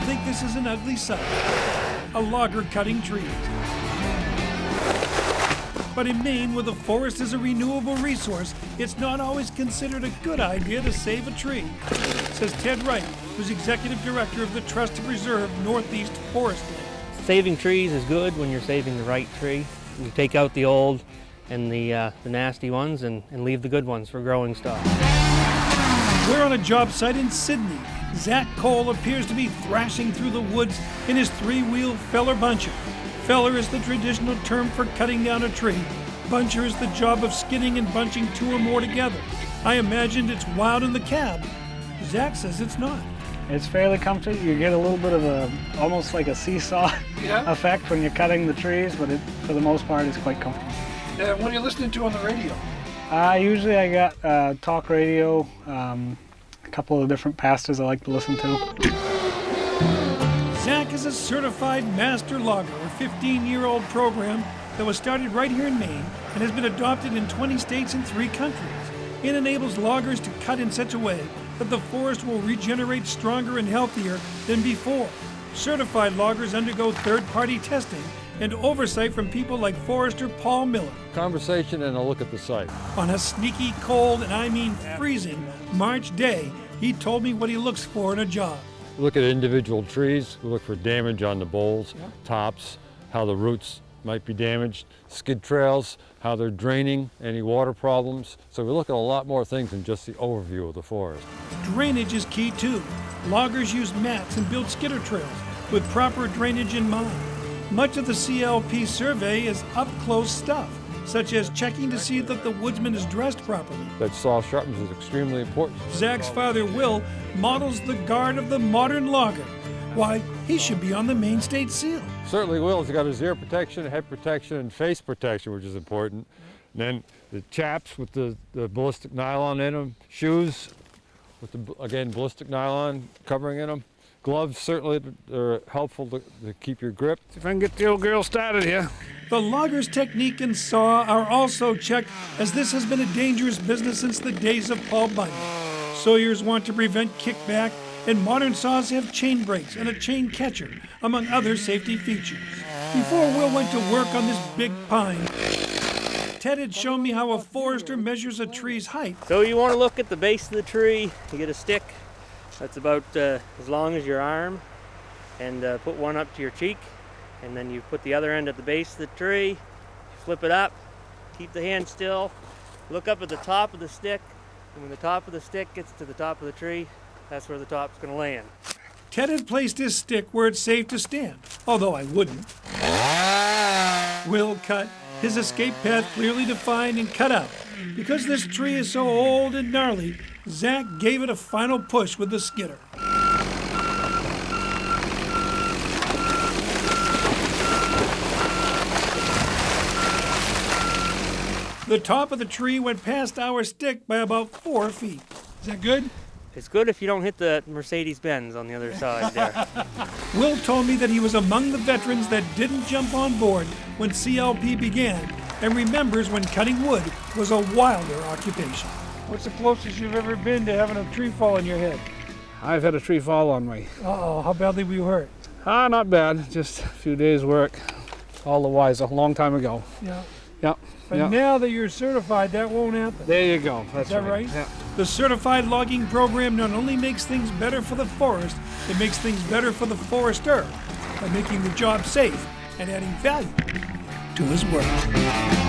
think this is an ugly sight. A logger cutting trees. But in Maine, where the forest is a renewable resource, it's not always considered a good idea to save a tree, says Ted Wright, who's executive director of the Trust to Preserve Northeast Forest Land. Saving trees is good when you're saving the right tree. You take out the old and the nasty ones and leave the good ones for growing stock. We're on a job site in Sydney. Zach Cole appears to be thrashing through the woods in his three-wheel feller buncher. Feller is the traditional term for cutting down a tree. Buncher is the job of skinning and bunching two or more together. I imagined it's wild in the cab. Zach says it's not. It's fairly comfortable. You get a little bit of almost like a seesaw effect when you're cutting the trees, but for the most part, it's quite comfortable. What are you listening to on the radio? Usually I got talk radio, a couple of different pastors I like to listen to. Zach is a certified master logger, a 15-year-old program that was started right here in Maine and has been adopted in 20 states and 3 countries. It enables loggers to cut in such a way that the forest will regenerate stronger and healthier than before. Certified loggers undergo third-party testing and oversight from people like Forester Paul Miller. Conversation and a look at the site. On a sneaky cold, and I mean freezing, March day, he told me what he looks for in a job. We look at individual trees, we look for damage on the boles, tops, how the roots might be damaged, skid trails, how they're draining, any water problems. So we look at a lot more things than just the overview of the forest. Drainage is key too. Loggers use mats and build skidder trails with proper drainage in mind. Much of the CLP survey is up-close stuff, such as checking to see that the woodsman is dressed properly. That soft sharpness is extremely important. Zach's father, Will, models the guard of the modern logger. Why, he should be on the Maine State Seal. Certainly Will. He's got his ear protection, head protection, and face protection, which is important. And then the chaps with the ballistic nylon in them, shoes with again, ballistic nylon covering in them. Gloves certainly are helpful to keep your grip. See if I can get the old girl started here. The logger's technique and saw are also checked, as this has been a dangerous business since the days of Paul Bunyan. Sawyers want to prevent kickback, and modern saws have chain brakes and a chain catcher, among other safety features. Before Will went to work on this big pine, Ted had shown me how a forester measures a tree's height. So you want to look at the base of the tree. You get a stick that's about as long as your arm, and put one up to your cheek, and then you put the other end at the base of the tree, flip it up, keep the hand still, look up at the top of the stick, and when the top of the stick gets to the top of the tree, that's where the top's going to land. Ted had placed his stick where it's safe to stand, although I wouldn't. Will cut, his escape path clearly defined and cut out. Because this tree is so old and gnarly, Zach gave it a final push with the skidder. The top of the tree went past our stick by about 4 feet. Is that good? It's good if you don't hit the Mercedes-Benz on the other side there. Will told me that he was among the veterans that didn't jump on board when CLP began, and remembers when cutting wood was a wilder occupation. What's the closest you've ever been to having a tree fall on your head? I've had a tree fall on me. Uh-oh, how badly were you hurt? Not bad, just a few days work. All the wise, a long time ago. Yeah. Yep. But now that you're certified, that won't happen. There you go. That's Is that right? Yeah. The certified logging program not only makes things better for the forest, it makes things better for the forester by making the job safe and adding value to his work.